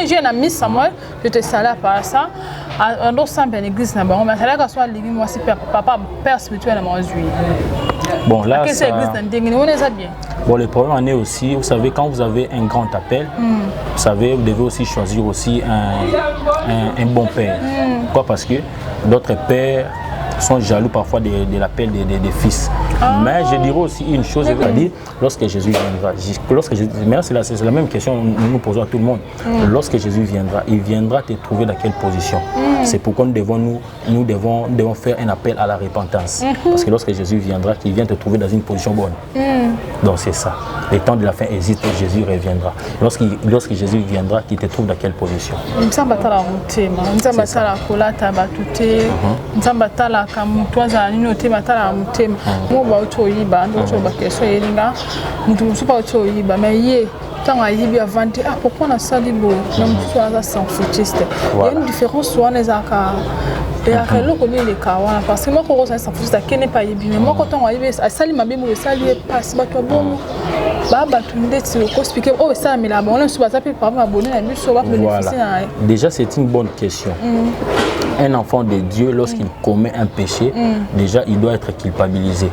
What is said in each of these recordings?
j'ai un ami Samuel, je te salue par ça. En d'autres sans l'église, mais c'est là que soit l'église, moi, c'est papa, père spirituel, moi, je suis. Bon, là, ça... Bon, le problème en est aussi, vous savez, quand vous avez un grand appel, vous savez, vous devez aussi choisir aussi un bon père. Pourquoi? Parce que d'autres pères sont jaloux parfois de l'appel des fils. Mais je dirais aussi une chose, c'est-à-dire, lorsque Jésus viendra, mais c'est la même question que nous posons à tout le monde. Lorsque Jésus viendra, il viendra te trouver dans quelle position? C'est pourquoi nous devons faire un appel à la repentance. Parce que lorsque Jésus viendra, qu'il vient te trouver dans une position bonne. Donc c'est ça. Les temps de la fin hésite et Jésus reviendra. Lorsque Jésus viendra, qu'il te trouve dans quelle position? Pourquoi on a ça dit beau? Il y a une différence sur les accords. Et après, l'on connaît les cas. Parce que moi, quand on s'en fout, c'est n'est pas bien. Moi, quand on arrive à Sali, ma bien, ça lui est pas si bon. Baba, tu me dis, tu expliquer. Oh, ça, mais là, on se passe par m'abonner à lui, ça va bénéficier. Déjà, c'est une bonne question. Un enfant de Dieu, lorsqu'il commet un péché, déjà, il doit être culpabilisé.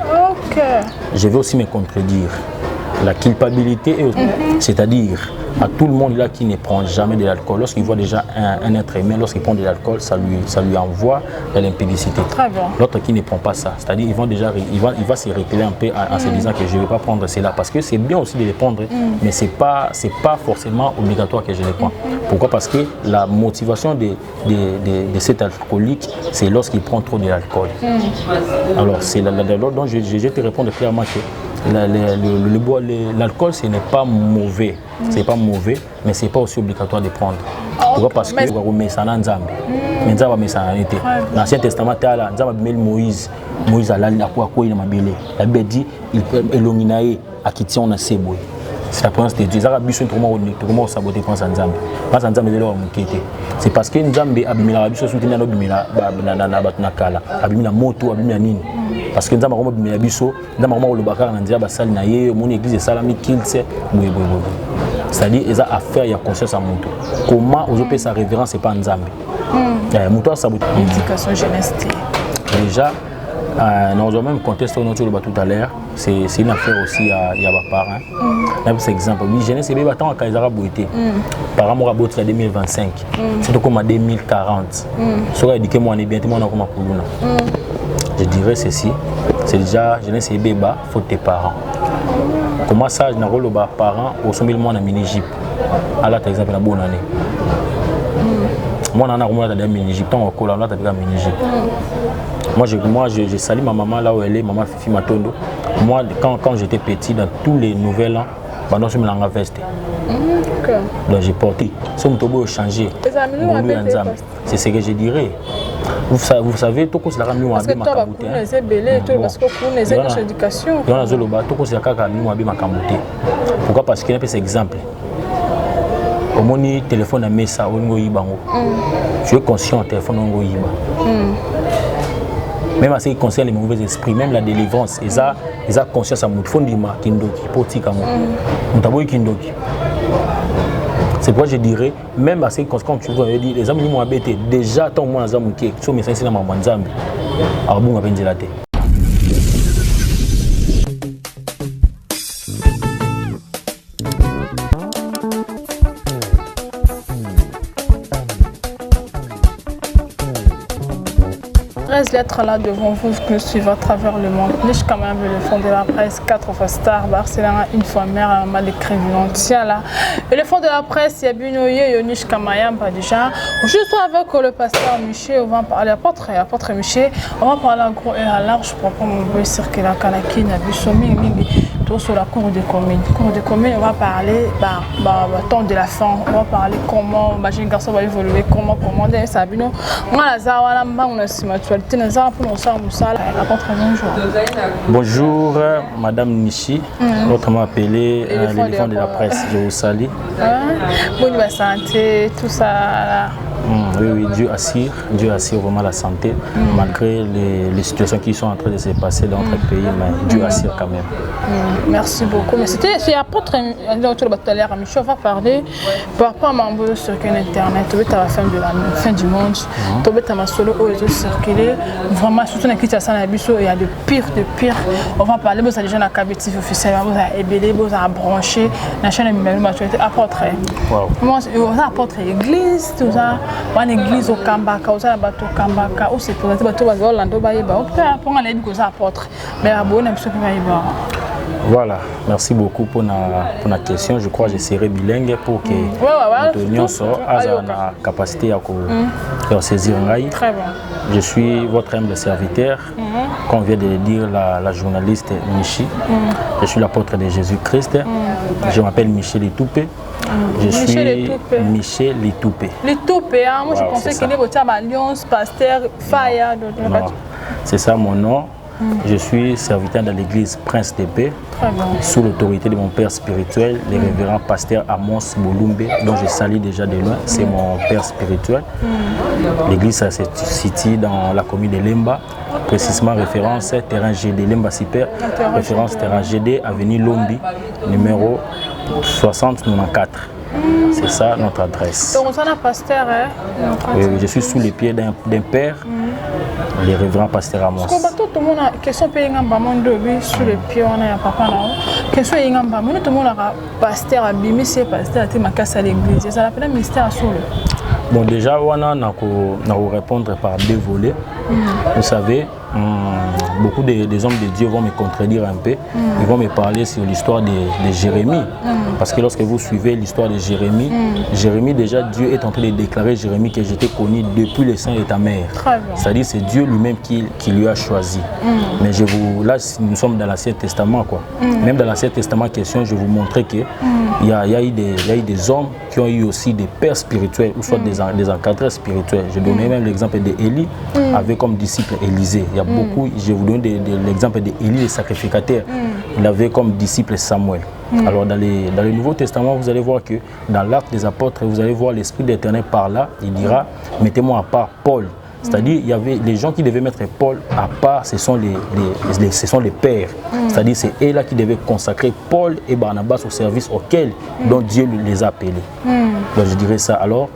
Je vais aussi me contredire. La culpabilité, c'est-à-dire à tout le monde là qui ne prend jamais de l'alcool, lorsqu'il voit déjà un être humain, lorsqu'il prend de l'alcool, ça lui envoie de l'impudicité. L'autre qui ne prend pas ça, c'est-à-dire il va se repeler un peu en se disant que je ne vais pas prendre cela, parce que c'est bien aussi de les prendre, mais c'est pas forcément obligatoire que je les prends. Pourquoi? Parce que la motivation de cet alcoolique, c'est lorsqu'il prend trop de l'alcool. Alors c'est donc je vais te répondre clairement que l'alcool, ce n'est pas mauvais. C'est pas mauvais, mais ce n'est pas aussi obligatoire de prendre. Pourquoi? Parce que l'Ancien Testament, Moïse a la Bible dit il peut éloigner à qui tient on c'est la présence de Dieu. C'est parce que Nzambe abimila biso soutenir no bimila na batnakala abimila moto abimila nini parce que Nzambe abimila biso Nzambe olobaka na ndia basali na ye mon église salami kilse boye c'est-à-dire ils a affaire ya conscience à moto comment ozope sa révérence c'est pas Nzambe moto sa éducation jeunesse déjà dans le même contexte on a tout à l'heure c'est une affaire aussi à y avoir parents là par exemple oui jeunesse c'est bien temps quand ils arabes été parents moi rabot en 2025 c'est comme en 2040 soit éduquer moi on est bien tout le monde comme pour je dirais ceci c'est déjà jeunesse c'est bébé faut tes parents comment ça na rôle ba parents au sommet moi en mini-Égypte à là par exemple la bonne année moi on a remonté dans mini-Égypte on colle là dans mini-Égypte. Moi je salue ma maman là où elle est, maman Fifi Matondo. Moi, quand j'étais petit, dans tous les nouvelles ans, pendant que je me l'ai veste. Donc j'ai porté. Si on a changé, c'est ce que je dirais. Vous savez, tout ce qui parce que toi, tu es belé, parce que tu es une éducation. Pourquoi? Parce qu'il y a un exemple. Au moins, téléphone à Messa, tu es conscient du téléphone à même à ce qui concerne les mauvais esprits, même la délivrance, ils ont conscience à mon fond du ma kindoki, politique à moi. C'est pourquoi je dirais, même à ce qui concerne, tu vois, les amis m'ont abêté, déjà, tant moins les amis qui sont mes sens dans ma manzambe, alors bon, on va dire la tête. Lettres là devant vous que nous suivons à travers le monde. Niche quand même le fond de la presse, 4 fois star, Barcelone, une fois mère, mal écrivain. Tiens là. Et le fond de la presse, il y a Binoye, Niche Kamayam, pas déjà. Juste avec le pasteur Michel, on va parler apôtre Michel, on va parler en gros et à large pour pas m'oublier circuler à Kanaki, na Bissomi, tout sur la cour des communes. Cour des communes, on va parler temps de la fin, on va parler comment ma jeune garçon va évoluer, comment commander ça. Bino, moi la zawa on a si actualité. Bonjour Madame Nishi, autrement appelée l'éléphant de la presse, je vous salue. Bonne santé, tout ça. Oui, Dieu assure vraiment la santé, malgré les situations qui sont en train de se passer dans notre pays, mais Dieu assure quand même. Merci beaucoup. Mais c'est apôtre, on va parler par rapport à mon sur Internet, à la fin du monde, à ma solo aux circuler, vraiment, surtout dans il y a de pire. On va parler, vous avez déjà un cabitif officiel, vous avez ébélé, vous avez branché, la chaîne de maturité apôtre. Vous avez apôtre église, vous avez une église au Kambaka, vous avez un bateau Kambaka, où c'est pour le bateau à Orlando, vous avez un apôtre, mais à Bonne, Voilà, merci beaucoup pour la question. Je crois que je serai bilingue pour que nous ayons la capacité à saisir. Très bon. Je suis votre humble serviteur, comme vient de le dire la journaliste Michi. Je suis l'apôtre de Jésus-Christ. Je m'appelle Michel Litoupé. Je suis Michel Litoupé. Litoupé, moi je pensais qu'il était à l'Alliance, pasteur, Faya. C'est ça mon nom. Je suis serviteur de l'église Prince de Paix, sous l'autorité de mon père spirituel, le révérend pasteur Amos Bolumbe, dont je salue déjà de loin, c'est mon père spirituel. L'église se situe dans la commune de Lemba, précisément référence terrain GD, Lemba Super, référence terrain GD, avenue Lombi, numéro 6094. C'est ça notre adresse. Donc on a pasteur, oui, je suis sous les pieds d'un père, le révérend pasteur Amos. Tout le monde a question sur le pied, on a papa là. Question tout le monde a pasteur abîmé, c'est pasteur à ma l'église. Ça l'appelle un mystère sur le. Bon, déjà, on a répondre par deux volets. Vous savez, beaucoup des hommes de Dieu vont me contredire un peu. Ils vont me parler sur l'histoire de Jérémie. Parce que lorsque vous suivez l'histoire de Jérémie, Jérémie, déjà, Dieu est en train de déclarer Jérémie que j'étais connu depuis le sein de ta mère. C'est-à-dire c'est Dieu lui-même qui lui a choisi. Mais là, nous sommes dans l'Ancien Testament, quoi. Même dans l'Ancien Testament, question, je vais vous montrer qu'il y a eu des hommes qui ont eu aussi des pères spirituels, ou soit des encadreurs spirituels. Je donnais même l'exemple d'Élie, avec comme disciple Élisée. Il y a beaucoup, je vous donne l'exemple d'Élie, le sacrificateur. Il avait comme disciple Samuel. Alors dans le Nouveau Testament, vous allez voir que dans l'Acte des Apôtres, vous allez voir l'Esprit d'Éternel par là, il dira, mettez-moi à part Paul. C'est-à-dire, il y avait les gens qui devaient mettre Paul à part, ce sont les pères. C'est-à-dire, c'est eux là qui devaient consacrer Paul et Barnabas au service auquel dont Dieu les a appelés. Donc, je dirais ça. Alors,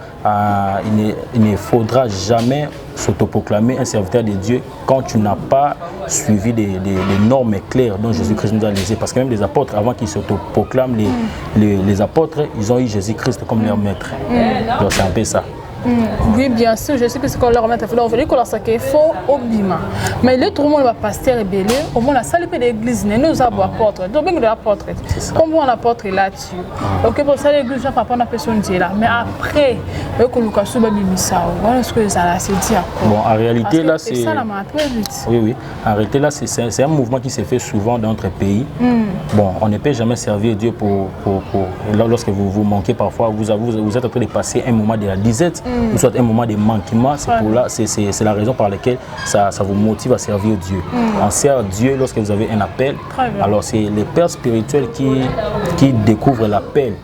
il ne faudra jamais s'autoproclamer un serviteur de Dieu quand tu n'as pas suivi des normes claires dont Jésus-Christ nous a laissées. Parce que même les apôtres, avant qu'ils s'autoproclament, les apôtres, ils ont eu Jésus-Christ comme leur maître. Donc, c'est un peu ça. Oui, bien sûr, je sais que c'est qu'on leur met à faire. On veut dire qu'on leur sait faux au bima. Mais le tout le monde va pasteur et belé, au moins la salle de l'église, nous avons apôtre. Donc, bien que l'apôtre, comme on l'apôtre est là-dessus. Donc, pour ça, l'église, je ne peux pas personne là. Mais après, on nous casse le bimisa. Voilà ce que ça a dit. Bon, en réalité, là, c'est. Ça, la m'a très vite. Oui. En réalité, là, c'est un mouvement qui se fait souvent dans notre pays. Bon, on ne peut jamais servir Dieu lorsque vous manquez parfois, vous êtes en train de passer un moment de la disette. Ou soit un moment de manquement, c'est la raison par laquelle ça vous motive à servir Dieu. On sert Dieu lorsque vous avez un appel. Alors c'est les pères spirituels qui découvrent l'appel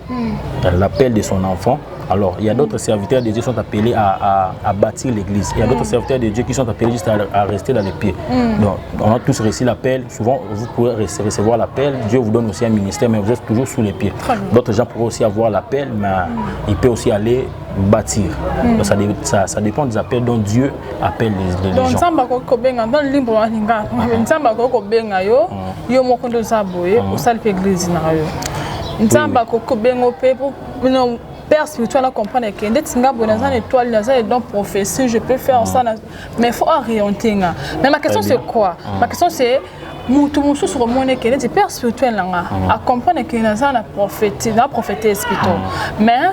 de son enfant. Alors, il y a d'autres serviteurs de Dieu qui sont appelés à bâtir l'église. Il y a d'autres serviteurs de Dieu qui sont appelés juste à rester dans les pieds. Donc, on a tous reçu l'appel. Souvent, vous pouvez recevoir l'appel. Dieu vous donne aussi un ministère, mais vous êtes toujours sous les pieds. D'autres gens pourraient aussi avoir l'appel, mais ils peuvent aussi aller bâtir. Donc, ça dépend des appels dont Dieu appelle les gens. Dans le livre, père spirituel comprendre que dès que dans une étoile, dans une don prophétie, je peux faire ça, mais il faut orienter. Mais ma question c'est quoi? Ma question c'est tout le monde sur le monde qui est père spirituel à comprendre que dans une prophétie, dans la prophétie spirituelle. Mais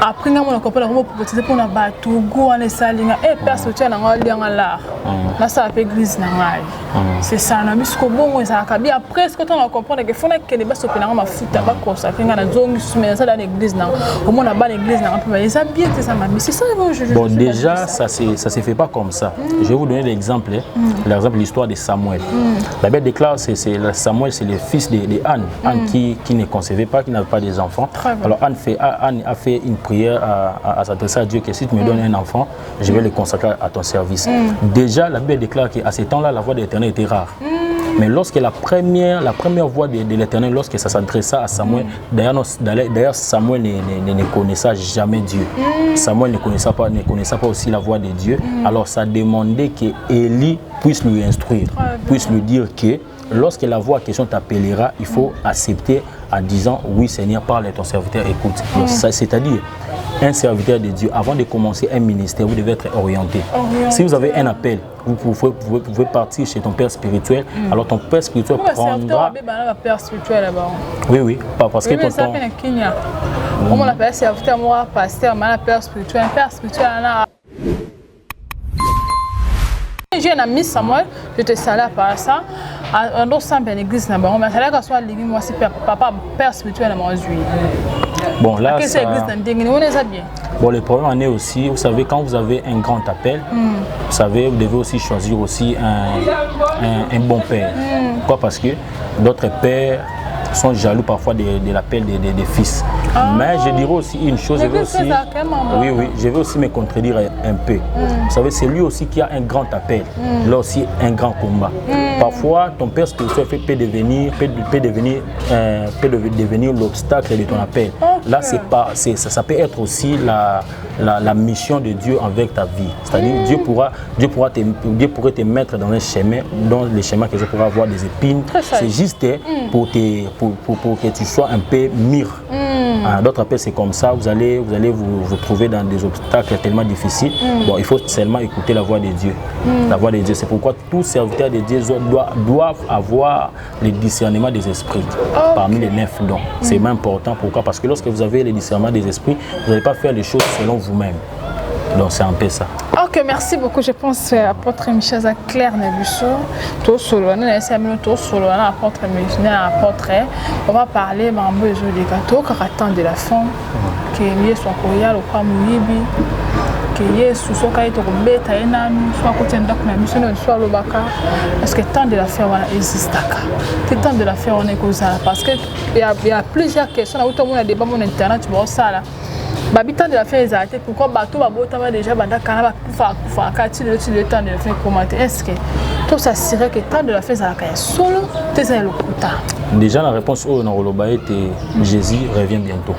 après, on a compris la prophétie pour la bateau, go en salinga et père spirituel dans l'art. Là ça appelle église c'est ça, on a mis ce qu'on bon ça a bien après ce que on a compris que faut que les bases opérantes ma foot pas consacré dans la zone mais ça dans l'église là au moins la bonne église là on peut ça bien ça mais c'est ça bon déjà ça se fait pas comme ça. Je vais vous donner l'exemple l'histoire de Samuel. La Bible déclare c'est Samuel c'est le fils de Anne qui ne concevait pas, qui n'avait pas des enfants. Alors Anne a fait une prière prière à s'adresser à Dieu que si tu me donnes un enfant, je vais le consacrer à ton service. Déjà, la Bible déclare qu'à ce temps-là, la voix de l'Éternel était rare. Mais lorsque la première voix de l'Éternel, lorsque ça s'adressa à Samuel, d'ailleurs Samuel ne connaissait jamais Dieu. Samuel ne connaissait pas aussi la voix de Dieu. Alors ça demandait que Élie puisse lui instruire, puisse lui dire que lorsque la voix en question t'appellera, il faut accepter en disant oui Seigneur, parle à ton serviteur, écoute. C'est-à-dire, un serviteur de Dieu, avant de commencer un ministère, vous devez être orienté. Si vous avez un appel, vous pouvez partir chez ton père spirituel. Alors ton père spirituel prendra... père spirituel là-bas. Oui, parce que ton... On l'appelle serviteur, moi, pasteur, mais père spirituel. Un père spirituel, j'ai un ami Samuel, je te salue par ça. On doit s'en l'église là-bas. Mais c'est là que soit l'église, moi, c'est papa, père spirituel, moi, je suis. Bon, là, ça... Bon, le problème en est aussi, vous savez, quand vous avez un grand appel, vous savez, vous devez aussi choisir aussi un bon père. Pourquoi? Parce que d'autres pères sont jaloux parfois de l'appel des fils. Mais je dirais aussi une chose, je vais aussi me contredire un peu. Vous savez, c'est lui aussi qui a un grand appel, là aussi un grand combat. Parfois, ton père spirituel peut devenir l'obstacle de ton appel. Là, ça peut être aussi la mission de Dieu avec ta vie. C'est-à-dire, Dieu pourrait te mettre dans un chemin, dans les chemins que je pourrais avoir des épines. C'est juste pour que tu sois un peu mûr. D'autres appels, c'est comme ça, vous allez vous trouver dans des obstacles tellement difficiles. Bon, il faut seulement écouter la voix de Dieu. La voix de Dieu, c'est pourquoi tous serviteurs de Dieu doivent avoir le discernement des esprits parmi les 9 dons. C'est même important. Pourquoi? Parce que lorsque vous avez le discernement des esprits, vous n'allez pas faire les choses selon vous-même. Donc c'est un peu ça. Ok, merci beaucoup. Je pense que l'apôtre Michel Claire Nebusso, tout sur le apôtre Michel, on va parler de gâteaux, de la femme, qui est son courriel au Pamouibi, qui est sous son cahier de bête à Enam, soit côté de mission, soit le Baka, parce que tant de la faire existe. Tant de la faire on est comme ça, parce qu'il y a plusieurs questions, tout le monde a des bonnes internet, tu vois ça là. Babitant de la fin des arrêtés, pourquoi bateau va déjà banda canaba le temps de la fin commenter. Est-ce que tout ça serait que tant de la fin ça a solo tes le déjà la réponse au Norolobaï était Jésus revient bientôt.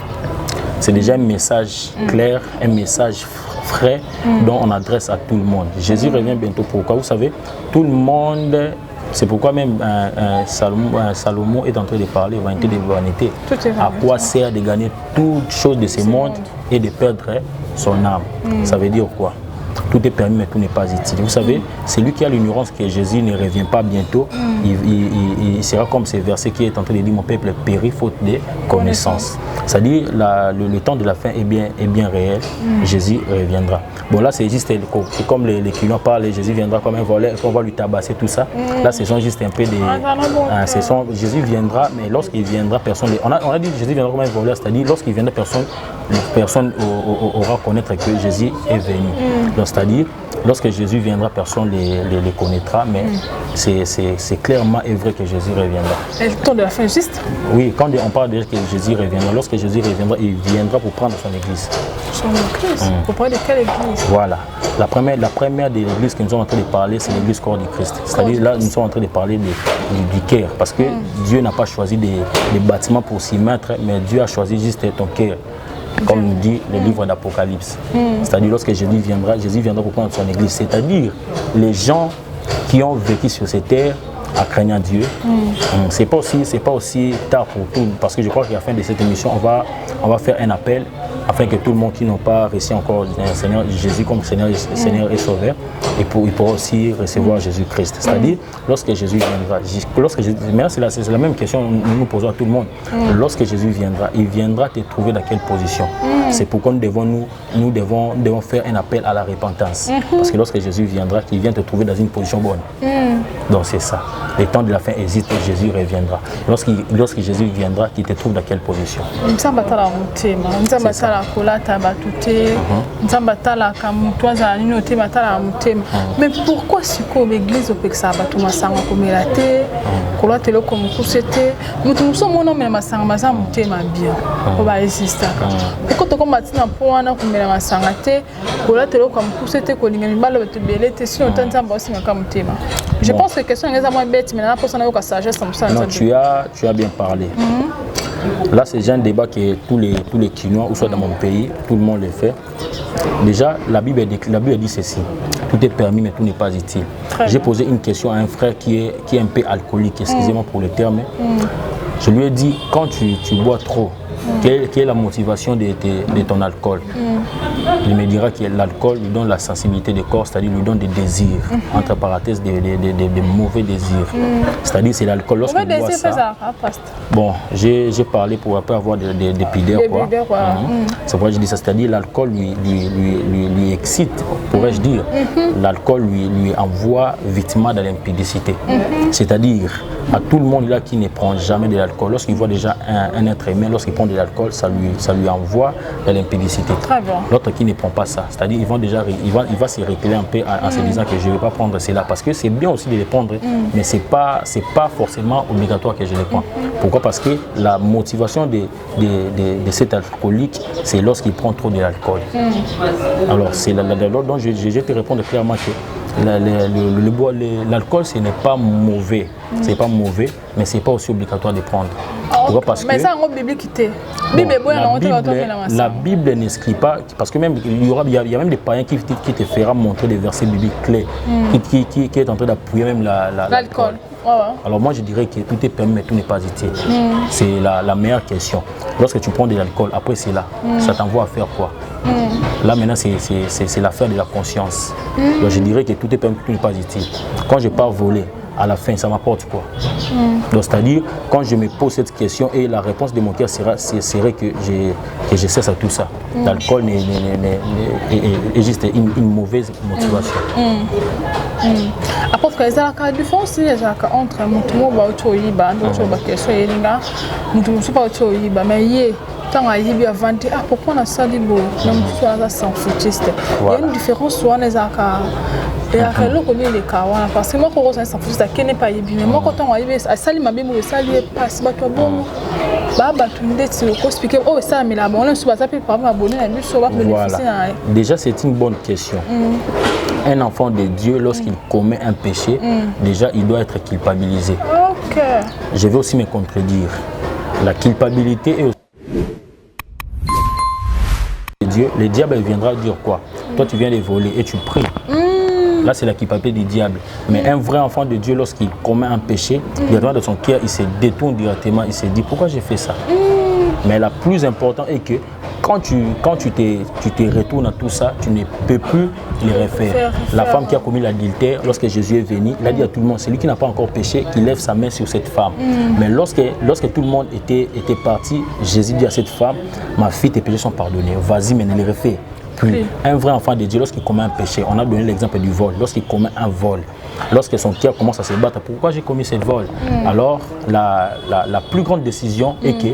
C'est déjà un message clair, un message frais dont on adresse à tout le monde. Jésus revient bientôt. Pourquoi? Vous savez, tout le monde. C'est pourquoi même Salomon est en train de parler vanité de vanité. À quoi sert de gagner toutes choses de ce monde et de perdre son âme? Ça veut dire quoi? Tout est permis mais tout n'est pas utile. Vous savez, c'est lui qui a l'ignorance que Jésus ne revient pas bientôt. Il sera comme ce verset qui est en train de dire mon peuple périt faute de connaissance. C'est-à-dire le temps de la fin est bien réel. Jésus reviendra. Bon là c'est juste comme les clients parlent, Jésus viendra comme un voleur, on va lui tabasser tout ça. Là ce sont juste un peu des... Jésus viendra, mais lorsqu'il viendra, personne... On a dit que Jésus viendra comme un voleur, c'est-à-dire lorsqu'il viendra, personne aura connaître que Jésus est venu. Donc c'est-à-dire, lorsque Jésus viendra, personne ne les connaîtra, mais c'est clairement et vrai que Jésus reviendra. Et le temps de la fin juste? Oui, quand on parle déjà que Jésus reviendra, lorsque Jésus reviendra, il viendra pour prendre son église. Son église? Pour parler de quelle église? Voilà. La première de l'église que nous sommes en train de parler, c'est l'église corps du Christ. C'est-à-dire là, nous sommes en train de parler du cœur. Parce que Dieu n'a pas choisi des bâtiments pour s'y mettre, mais Dieu a choisi juste ton cœur. Comme nous dit le livre d'Apocalypse. C'est-à-dire lorsque Jésus viendra pour prendre son église. C'est-à-dire les gens qui ont vécu sur cette terre à craignant Dieu. C'est pas aussi tard pour tout. Parce que je crois qu'à la fin de cette émission, on va faire un appel afin que tout le monde qui n'a pas reçu encore Seigneur Jésus comme Seigneur et Sauveur, il pourra aussi recevoir Jésus-Christ. C'est-à-dire, lorsque Jésus viendra, c'est la même question que nous posons à tout le monde. Lorsque Jésus viendra, il viendra te trouver dans quelle position? C'est pourquoi nous devons faire un appel à la repentance. Parce que lorsque Jésus viendra, il vient te trouver dans une position bonne. Donc c'est ça. Le temps de la fin existe et Jésus reviendra. Lorsque Jésus viendra, il te trouve dans quelle position? C'est ça. la kolata batute nzamba tala kamutwaza nino te matala mutema mais pourquoi siko l'église opeksa batu masanga komela te kolata le comme kusete mutu musomona mais masanga maza mutema bien ko ba exista ko to komba tina poana komela masanga te kolata le comme kusete ko linga mibalo betu belete si on nzamba osinga kamutema je pense que question est moins bête mais là pour ça na yo ka sagesse comme ça. Non, tu as bien parlé. Là, c'est un débat que tous les Kinois, ou soit dans mon pays, tout le monde le fait. Déjà, la Bible dit ceci. Tout est permis, mais tout n'est pas utile. J'ai posé une question à un frère qui est un peu alcoolique, excusez-moi pour le terme. Je lui ai dit, quand tu bois trop, quelle est la motivation de ton alcool? Il me dira que l'alcool lui donne la sensibilité du corps, c'est-à-dire lui donne des désirs, entre parenthèses, des mauvais désirs. C'est-à-dire c'est l'alcool lorsqu'on boit ça. Bon, j'ai parlé pour après avoir des pideurs. C'est pourquoi je dis ça, c'est-à-dire l'alcool lui excite, pourrais-je dire. L'alcool lui envoie vitement dans l'impudicité. C'est-à-dire à tout le monde là qui ne prend jamais de l'alcool, lorsqu'il voit déjà un être humain, lorsqu'il prend de l'alcool, ça lui envoie de l'impudicité. L'autre qui ne prend pas ça, c'est-à-dire il va se reculer un peu en se disant que je ne vais pas prendre cela, parce que c'est bien aussi de les prendre, mais c'est pas forcément obligatoire que je les prends. Pourquoi? Parce que la motivation de cet alcoolique, c'est lorsqu'il prend trop de l'alcool. Alors c'est là-dedans, donc je vais te répondre clairement que l'alcool, ce n'est pas mauvais. C'est pas mauvais, mais c'est pas aussi obligatoire de prendre. Pourquoi? Parce que la Bible n'inscrit pas, parce que même il y a même des païens qui te feront montrer des versets bibliques clés, qui est en train d'appuyer même l'alcool. Alors moi je dirais que tout est permis, mais tout n'est pas utile. C'est la meilleure question. Lorsque tu prends de l'alcool, après c'est là, ça t'envoie à faire quoi? Là maintenant c'est l'affaire de la conscience. Donc je dirais que tout est permis, tout n'est pas utile. Quand je pars voler, à la fin, ça m'apporte quoi? Donc c'est-à-dire, quand je me pose cette question et la réponse de mon cœur serait que je cesse à tout ça. L'alcool est juste une mauvaise motivation. Apôtre, il y a une différence entre pourquoi on a ça? Il y a une différence parce que moi, je ne pas bien. Moi, quand on a ça, déjà, c'est une bonne question. Un enfant de Dieu, lorsqu'il commet un péché, déjà, il doit être culpabilisé. Je vais aussi me contredire. La culpabilité est aussi Dieu. Le diable viendra dire quoi? Toi, tu viens de voler et tu pries. Là, c'est la culpabilité du diable. Mais un vrai enfant de Dieu, lorsqu'il commet un péché, directement de son cœur, il se détourne directement, il se dit pourquoi j'ai fait ça. Mais la plus importante est que quand tu te retournes à tout ça, tu ne peux plus les refaire. La femme qui a commis l'adultère, lorsque Jésus est venu, il a dit à tout le monde, celui qui n'a pas encore péché, qu'il lève sa main sur cette femme. Mais lorsque tout le monde était parti, Jésus dit à cette femme, ma fille, tes péchés sont pardonnés, vas-y, mais ne les refais plus. Un vrai enfant de Dieu, lorsqu'il commet un péché, on a donné l'exemple du vol, lorsqu'il commet un vol, lorsque son cœur commence à se battre, pourquoi j'ai commis cette vol? Alors, la plus grande décision est que,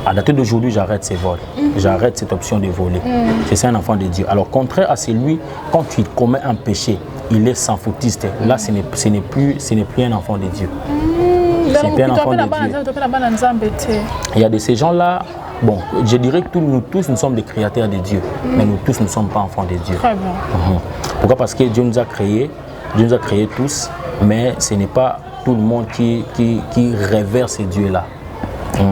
à dater d'aujourd'hui, j'arrête ces vols. J'arrête cette option de voler. C'est ça un enfant de Dieu. Alors, contraire à celui, quand il commet un péché, il est sans foutiste. Là, ce n'est plus un enfant de Dieu. C'est plus un enfant de Dieu. Il y a de ces gens-là, bon, je dirais que nous tous, nous sommes des créateurs de Dieu. Mais nous tous, nous ne sommes pas enfants de Dieu. Très bien. Pourquoi? Parce que Dieu nous a créés tous, mais ce n'est pas tout le monde qui révère ces dieux-là.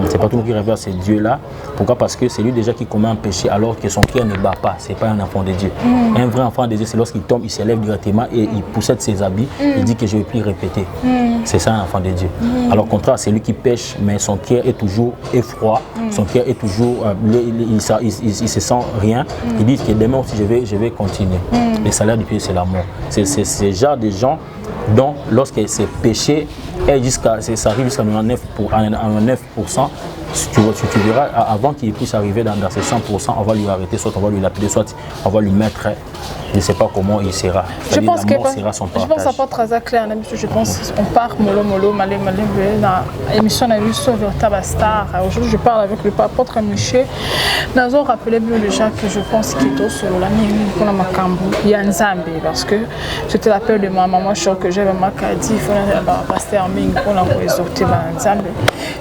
C'est pas tout le monde qui révère ces dieux-là. Pourquoi? Parce que c'est lui déjà qui commet un péché alors que son cœur ne bat pas. C'est pas un enfant de Dieu. Un vrai enfant de Dieu, c'est lorsqu'il tombe, il s'élève directement et il poussette ses habits. Il dit que je ne vais plus répéter. C'est ça un enfant de Dieu. Alors au contraire, c'est lui qui pêche, mais son cœur est toujours effroi. Son cœur est toujours, il se sent rien. Il dit que demain aussi je vais continuer. Le salaire du péché, c'est la mort. C'est ce genre de gens dont lorsque c'est péché, ça arrive jusqu'à 99%, tu verras, avant qu'il puisse arriver dans ces 100%, on va lui arrêter, soit on va lui lapider, soit on va lui mettre, je ne sais pas comment il sera. Je pense que sera son partage. Je pense que ça pas très clair, je pense on part mollo, malé, dans l'émission de Véritable Star. Aujourd'hui, je parle avec le apôtre Michel. Nous avons rappelé bien déjà que je pense qu'il est sur la mine pour la Macambo, il y a un Zambie, parce que c'était l'appel de ma maman, je que j'avais ma dit, il faut pasteur Ming pour l'exhorter dans Zambie.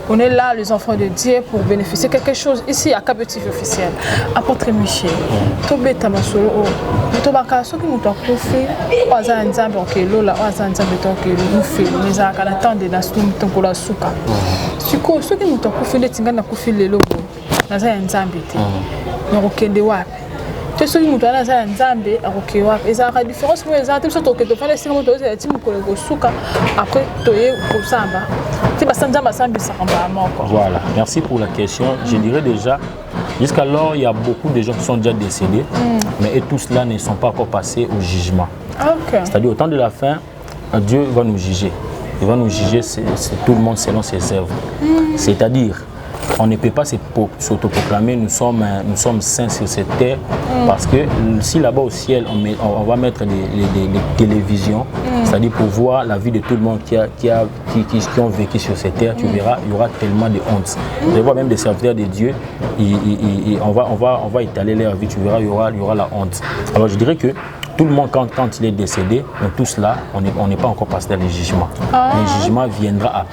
On est là, les enfants de Dieu, pour bénéficier de quelque chose ici à Capetif officiel. Apôtre Michel, Tobé Tamasolo, Tobaka, ceux qui nous ont confié, Oza Nzambe, Okelola, Oza Nzambe, Okelola, nous faisons, les Akalatans de la Souka, Souka. Ceux qui nous ont confié, les Tingana confié les logos, Naza Nzambe, Nokende Wapi. Tous ceux qui nous ont Nzambe, Okelola Wapi. Et ça a la différence, mais les artistes sont au faire les signes de la team pour Souka, après Toye pour Samba. Voilà, merci pour la question. Je dirais déjà, jusqu'alors, il y a beaucoup de gens qui sont déjà décédés, mais tous cela ne sont pas encore passés au jugement. Okay. C'est-à-dire, au temps de la fin, Dieu va nous juger. Il va nous juger tout le monde selon ses œuvres. C'est-à-dire, on ne peut pas s'autoproclamer, nous sommes saints sur cette terre, parce que si là-bas au ciel, on va mettre des télévisions, c'est-à-dire pour voir la vie de tout le monde qui ont vécu sur cette terre, tu verras, il y aura tellement de honte. Je vois même des serviteurs de Dieu, on va étaler leur vie, tu verras, il y aura la honte. Alors je dirais que tout le monde, quand il est décédé, nous tous là, on n'est pas encore passé dans le jugement. Le jugement viendra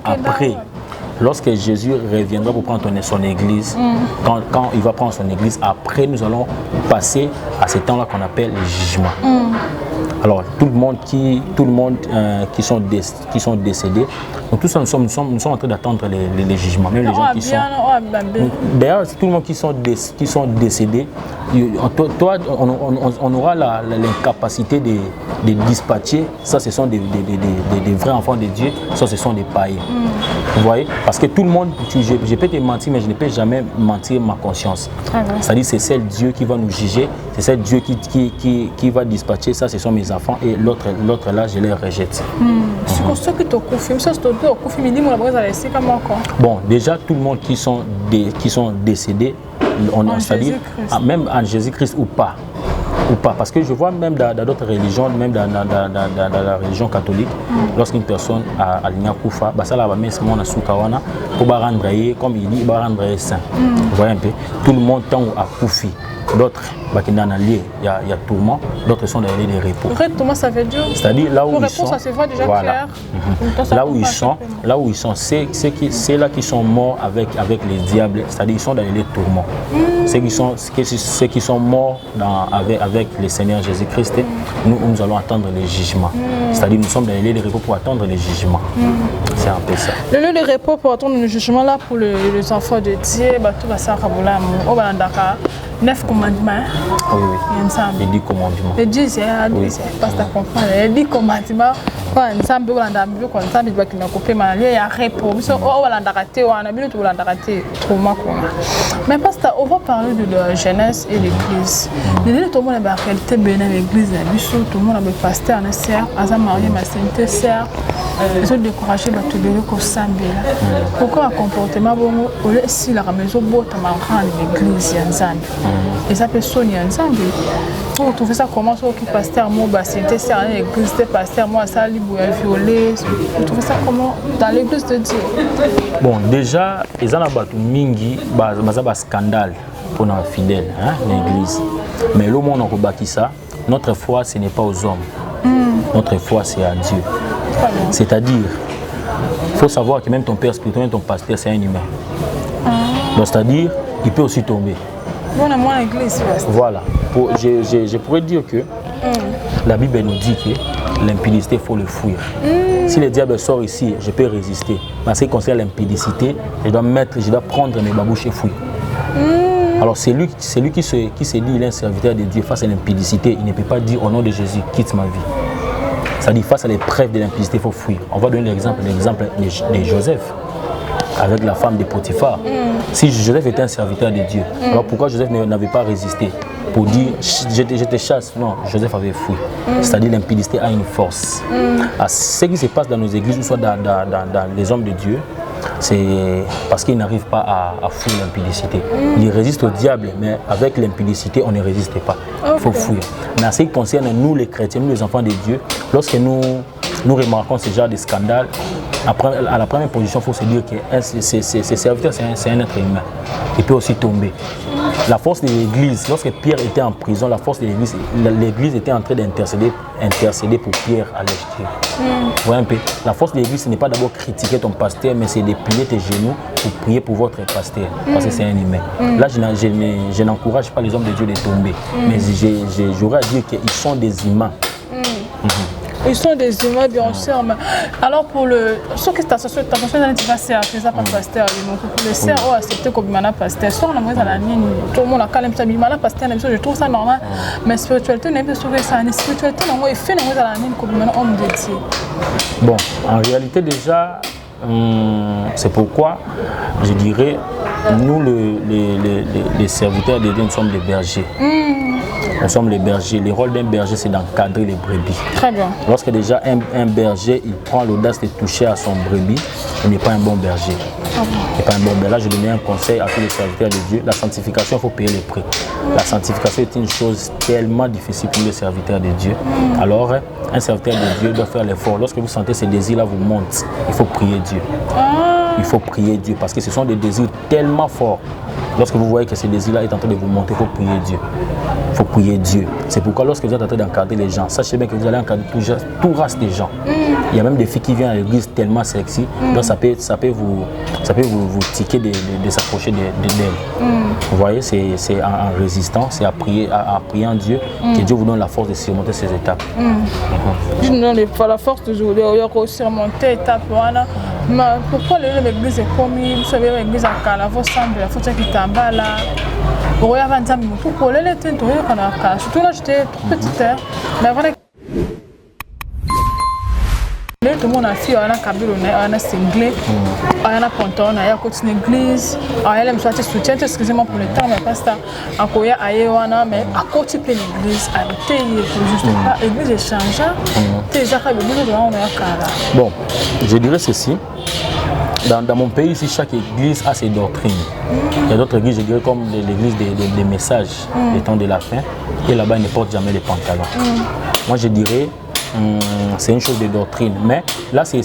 après. Lorsque Jésus reviendra pour prendre son église, quand il va prendre son église, après nous allons passer à ce temps-là qu'on appelle le jugement. Alors tout le monde qui sont décédés, donc tous nous sommes en train d'attendre les jugements, même les gens qui sont. D'ailleurs, tout le monde qui sont décédés, on aura l'incapacité de dispatcher. Ça, ce sont des vrais enfants de Dieu. Ça, ce sont des païens. Vous voyez? Parce que tout le monde, je peux te mentir, mais je ne peux jamais mentir ma conscience. C'est-à-dire, c'est celle Dieu qui va nous juger, c'est celle Dieu qui va dispatcher. Ça, ce sont mes enfants, et l'autre là, je les rejette. C'est qui te confirme, ça, bon, déjà, tout le monde qui sont décédés, c'est-à-dire, même en Jésus-Christ ou pas, parce que je vois même dans d'autres religions, même dans la religion catholique, lorsqu'une personne a l'Ignakoufa, ça la va mettre mon Soukawana pour rendre comme il dit, il va rendre saint. Vous voyez un peu, tout le monde tend à Koufi. D'autres, il y a tourment, d'autres sont dans les lieux de repos. Tourment, ça veut dire. C'est-à-dire là où ils sont. Ça se voit déjà clair. Là où ils sont, c'est là qui sont morts avec les diables, c'est-à-dire ils sont dans les lieux de tourment. Ceux qui sont morts avec le Seigneur Jésus-Christ, nous allons attendre le jugement. C'est-à-dire nous sommes dans les lieux de repos pour attendre le jugement. C'est un peu ça. Le lieu de repos pour attendre le jugement là pour les enfants de Dieu, tout va ça au Balandaka. 9 commandements. Oui. Les 10 commandements. Les 10, parce que tu comprends. Les 10 commandements, quand ensemble, on a vu qu'on s'est dit qu'il y a coupé, il y a réponse. On a raté, on a vu tout le monde raté. Mais parce qu'on va parler de la jeunesse et l'église. Tout le monde a la réalité de l'église, tout le monde a le pasteur, un sœur, un marié, ma sainte sœur. Ils ont découragé ma tout le monde samedi. Pourquoi un comportement bon, si la maison botte à ma grande l'église, et ça peut sonner ensemble. Vous trouvez ça comment ça qui pasteur moi c'était ça l'église de pasteur moi ça libre violé. Vous trouvez ça comment dans l'église de Dieu? Bon, déjà ils en a battu mingi bazaba scandale pour nos fidèles l'église. Mais le monde on rebâtit ça. Notre foi ce n'est pas aux hommes. Notre foi c'est à Dieu. C'est-à-dire il faut savoir que même ton père spirituel, ton pasteur c'est un humain. Donc c'est-à-dire il peut aussi tomber. Voilà. Je pourrais dire que la Bible nous dit que l'impudicité, il faut le fuir. Si le diable sort ici, je peux résister. Mais en ce qui concerne l'impudicité, je dois prendre mes babouches et fuir. Alors c'est lui qui se dit il est un serviteur de Dieu face à l'impudicité. Il ne peut pas dire au nom de Jésus, quitte ma vie. C'est-à-dire face à l'épreuve de l'impudicité, il faut fuir. On va donner l'exemple de Joseph. Avec la femme de Potiphar. Si Joseph était un serviteur de Dieu, alors pourquoi Joseph n'avait pas résisté pour dire je te chasse? Non, Joseph avait fui. C'est-à-dire l'impudicité a une force. Ce qui se passe dans nos églises, ou soit dans les hommes de Dieu, c'est parce qu'ils n'arrivent pas à fuir l'impudicité. Ils résistent au diable, mais avec l'impudicité, on ne résiste pas. Il faut fuir. Mais en ce qui concerne nous, les chrétiens, nous, les enfants de Dieu, lorsque nous remarquons ce genre de scandale, à la première position, il faut se dire que ces serviteurs, c'est un être humain. Il peut aussi tomber. La force de l'Église, lorsque Pierre était en prison, la force de l'Église était en train d'intercéder pour Pierre à l'extérieur. Vous voyez un peu. La force de l'Église, ce n'est pas d'abord critiquer ton pasteur, mais c'est de plier tes genoux pour prier pour votre pasteur, parce que c'est un humain. Là, je n'encourage pas les hommes de Dieu de tomber, mais j'aurais à dire qu'ils sont des humains. Ils sont des humains, bien sûr. Mais alors, pour le. Sauf que ta fonction n'est pas serre, c'est ça, pas pasteur. Pour le serre, oh, accepter comme un pasteur. Soit on a moins à la ligne, tout le monde a calme, ça, mais pasteur, je trouve ça normal. Mais spiritualité, on a pas sauvé ça. Spiritualité, on a fait à la ligne comme un homme de Dieu. Bon, en réalité, déjà, c'est pourquoi je dirais, nous, les serviteurs de Dieu, nous sommes des bergers. Nous sommes les bergers. Le rôle d'un berger, c'est d'encadrer les brebis. Très bien. Lorsque déjà un berger, il prend l'audace de toucher à son brebis, il n'est pas un bon berger. Il n'est pas un bon berger. Là, je donnais un conseil à tous les serviteurs de Dieu. La sanctification, il faut payer les prix. La sanctification est une chose tellement difficile pour les serviteurs de Dieu. Alors, un serviteur de Dieu doit faire l'effort. Lorsque vous sentez ces désirs-là vous montent, il faut prier Dieu. Il faut prier Dieu parce que ce sont des désirs tellement forts. Lorsque vous voyez que ce désir-là est en train de vous monter, il faut prier Dieu. Il faut prier Dieu. C'est pourquoi lorsque vous êtes en train d'encadrer les gens, sachez bien que vous allez encadrer tout race des gens. Il y a même des filles qui viennent à l'église tellement sexy, donc ça peut vous tiquer de s'approcher d'elles. Vous voyez, c'est en résistant, c'est à prier en Dieu que Dieu vous donne la force de surmonter ces étapes. Dieu nous donne la force de surmonter les étapes. Mais pourquoi l'église est comme vous savez, l'église à Calavo, il faut que tu t'emballes là. Pourquoi l'église est surtout là, j'étais petite, mais voilà. Tout le monde a fait un cabine, un singlé, un ponton, un côté l'église, un me soit soutien, excusez-moi pour le temps, mais pas ça. À quoi aïewana, mais à côté de l'église, à juste pas l'église est changée. Bon, je dirais ceci. Dans mon pays ici, chaque église a ses doctrines. Il y a d'autres églises, je dirais comme l'église des messages, des temps de la fin, et là-bas ils ne portent jamais les pantalons. Moi je dirais, c'est une chose de doctrine, mais là c'est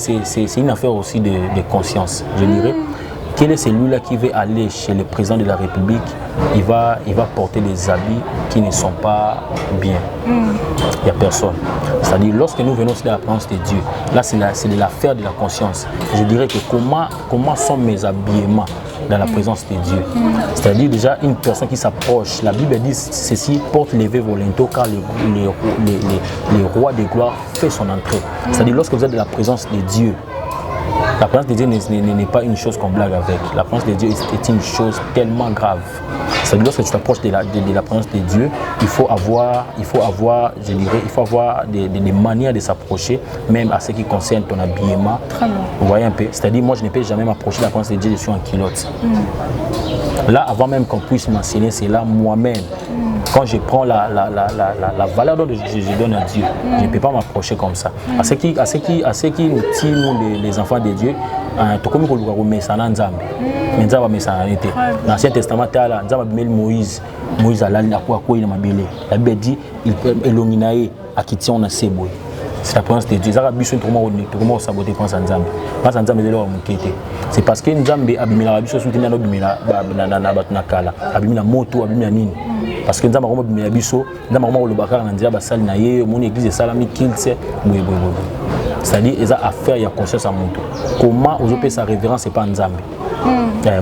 une affaire aussi de conscience. Je dirais, quel est celui-là qui veut aller chez le président de la République, il va porter des habits qui ne sont pas bien. Il n'y a personne. C'est-à-dire, lorsque nous venons de la présence de Dieu, là c'est l'affaire de la conscience. Je dirais que comment sont mes habillements dans la présence de Dieu. C'est-à-dire déjà une personne qui s'approche. La Bible dit ceci, porte levé volonto car le roi de gloire fait son entrée. C'est-à-dire lorsque vous êtes dans la présence de Dieu, la présence de Dieu n'est pas une chose qu'on blague avec. La présence de Dieu est une chose tellement grave. C'est-à-dire lorsque tu t'approches de la présence de Dieu, il faut avoir des manières de s'approcher, même à ce qui concerne ton habillement. Vous voyez un peu. C'est-à-dire moi je ne peux jamais m'approcher de la présence de Dieu, je suis en culotte. Là, avant même qu'on puisse m'enseigner, c'est là moi-même. Quand je prends la valeur que je donne à Dieu, je ne peux pas m'approcher comme ça. À ce qui nous tire, nous les enfants de Dieu, tout comme nous le remet ça dans Nzambe. Mais Nzambe met ça en été. Dans l'Ancien Testament, Nzambe met Moïse a l'ali à quoi il m'a belé. La Bible dit il elonginae à qui tient on a seboy. C'est la présence de Dieu. Ça a besoin de comment saboter pense à Nzambe. Pense à Nzambe de l'homme qui était. C'est parce que Nzambe a bimila la biso soutenir na bimila na batuna kala. A bimila moto, a bimila nini. Parce que Nzambe a bimila biso, Nzambe a le bakar na ndia basali na ye, mon église salami kilse, boy. C'est-à-dire ils a affaire ya conscience à moto. Comment aux opé sa révérence c'est pas Nzambe.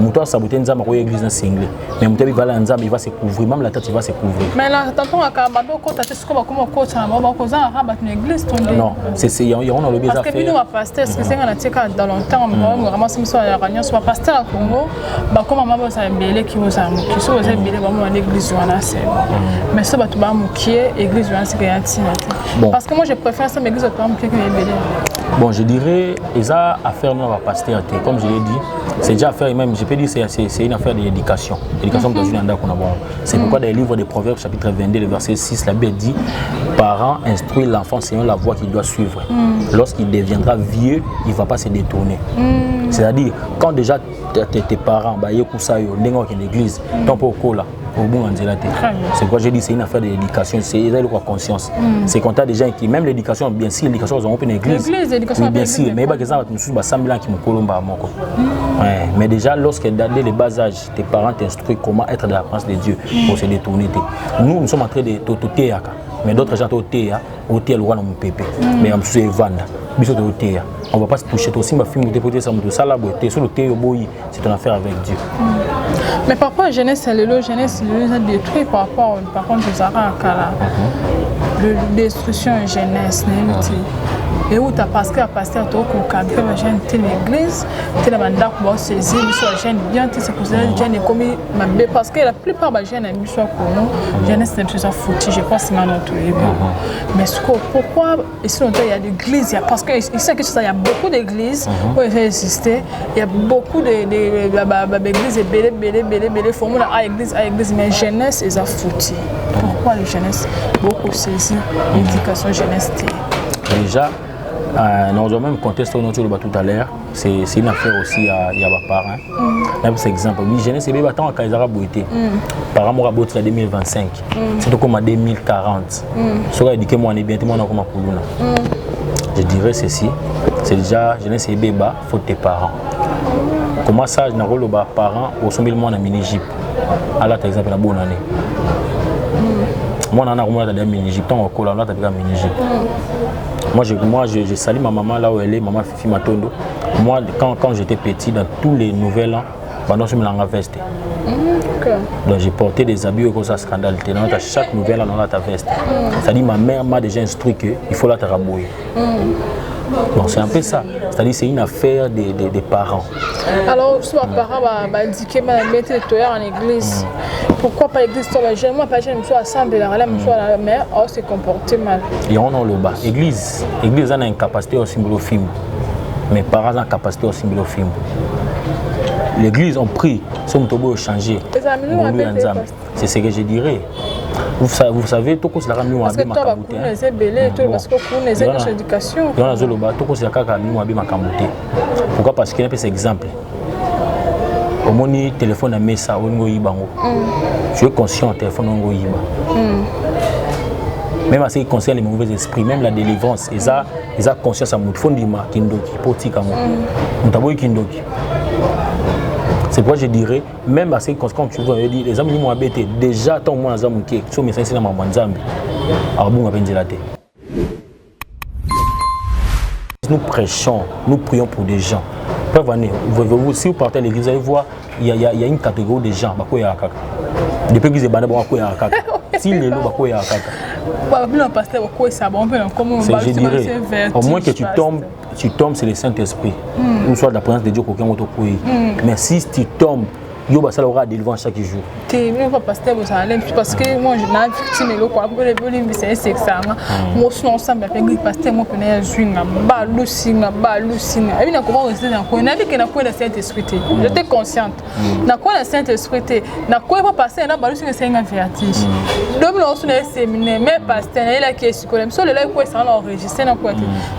Moto a saboté Nzambe à l'église dans singlé. Mais moto va là Nzambe il va se couvrir, même la tête il va se couvrir. Mais là tantôt à Kabado quand tu sais comment coach na ba ko za rabat une église tombée. Non, c'est on a le besoin parce que nous pasteur parce que c'est un tika dans longtemps mais vraiment c'est soit la réunion soit pasteur à Congo ba comme maman ça mbele qui vous a qui so vous mbele ba moi l'église wana c'est mais ça ba tout ba mukie église wana c'est gagnati. Parce que moi je préfère ça l'église autant que mbele. Bon, je dirais, ils ont affaire nous à pasteur, comme je l'ai dit, c'est déjà affaire, même, je peux dire c'est une affaire d'éducation. L'éducation dans une bon. C'est pourquoi dans les livres des Proverbes, chapitre 22, le verset 6, la Bible dit, parents instruisent l'enfant selon la voie qu'il doit suivre. Lorsqu'il deviendra vieux, il ne va pas se détourner. C'est-à-dire, quand déjà tes parents, ils ont une église, ton poko là. C'est quoi j'ai dit, c'est une affaire d'éducation, c'est une conscience. C'est quand tu as des gens qui, même l'éducation, bien sûr, l'éducation, ils ont une église. Oui, bien sûr, mais il y a des gens qui mais déjà, lorsque dès le bas âge, tes parents t'instruisent comment être dans la présence de Dieu pour se détourner. Nous sommes en train de t'oter, mais d'autres gens t'oter, le roi dans mon pépé. Mais on se vendre. On ne va pas se toucher aussi, ma fille, c'est ton affaire avec Dieu. Mais parfois, la jeunesse, jeunesse est détruite par contre, aux Arabes, la destruction de jeunesse. Et où tu as passé à passer à ton cadre, tu as l'église, tu as mandat pour saisir, tu as jeune bien, tu sais que les jeunes comme parce que la plupart des jeunes aiment ça pour nous, jeunesse c'est une chose foutie, je pense que c'est notre mais pourquoi ici il y a des églises, parce que ici il y a beaucoup d'églises où il faut exister, il y a beaucoup d'églises belé formule à église, mais jeunesse est foutie. Pourquoi les jeunesse beaucoup saisir l'éducation jeunesse? Déjà, dans le même contexte où nous avons tout à l'heure, c'est une affaire aussi à mes parents. Là, c'est exemple. Oui, jeunesse, c'est bien temps à Kaisara Bouité. Par rapport à 2025. C'est comme à 2040. Si on a éduqué moi, on est bien, on a comme à je dirais ceci. C'est déjà, jeunesse, c'est bébé, faut tes parents. Comment ça, je n'ai pas de parents au sommet de mon mini-jeep. Alors, par exemple, la bonne année. Moi, on a un mini-jeep. Tant qu'on a un mini-jeep. Moi, je salue ma maman là où elle est, maman Fifi Matondo. Moi, quand j'étais petit, dans tous les nouvelles ans, je me l'ai veste. Donc j'ai porté des habits comme ça, scandale. Dans chaque nouvelle, on a ta veste. C'est-à-dire ma mère m'a déjà instruit qu'il faut la rabouiller. Bon, c'est un peu ça. C'est-à-dire c'est une affaire des parents. Alors, si mes parents m'ont indiqué de mettre les toiles en église, pourquoi pas l'église? Moi, pas je me suis assemblée, la mère s'est comportée mal. Et on a le bas. L'église a une capacité au symbole film. Mes parents ont une capacité au symbole film. L'église, on prie, si on peut changer. C'est ce que je dirais. Vous savez, tout ce qui est mis parce que toi, tu es belé, parce que tu es une éducation. Pourquoi? Parce qu'il y a un exemple. Au moins, téléphone à Messa, tu es conscient, téléphone à même à ce qui concerne les mauvais esprits, même la délivrance, ils ont conscience à mon fondement, Kindoki, Potika, Kindoki. C'est pourquoi je dirais, même à ce qui concerne, tu vois, les amis m'ont abêté, déjà, tant moins, les amis qui sont mes sens dans ma manzambe, alors bon, nous prêchons, nous prions pour des gens. Si vous partez à l'église, vous allez voir, il y a une catégorie de gens, depuis qu'ils sont si les lots je dirais, au moins que tu tombes sur le Saint-Esprit, ou soit la présence de Dieu qu'aucun autre pays. Mais si tu tombes, ça aura des devants chaque jour. Parce que moi, je suis victime de c'est ça. Moi, je suis ensemble avec l'église, parce que moi, je suis j'étais consciente. Je suis Saint-Esprit. Je suis passé à la c'est un vertige. Mais pasteur, qui est psychologue, enregistré.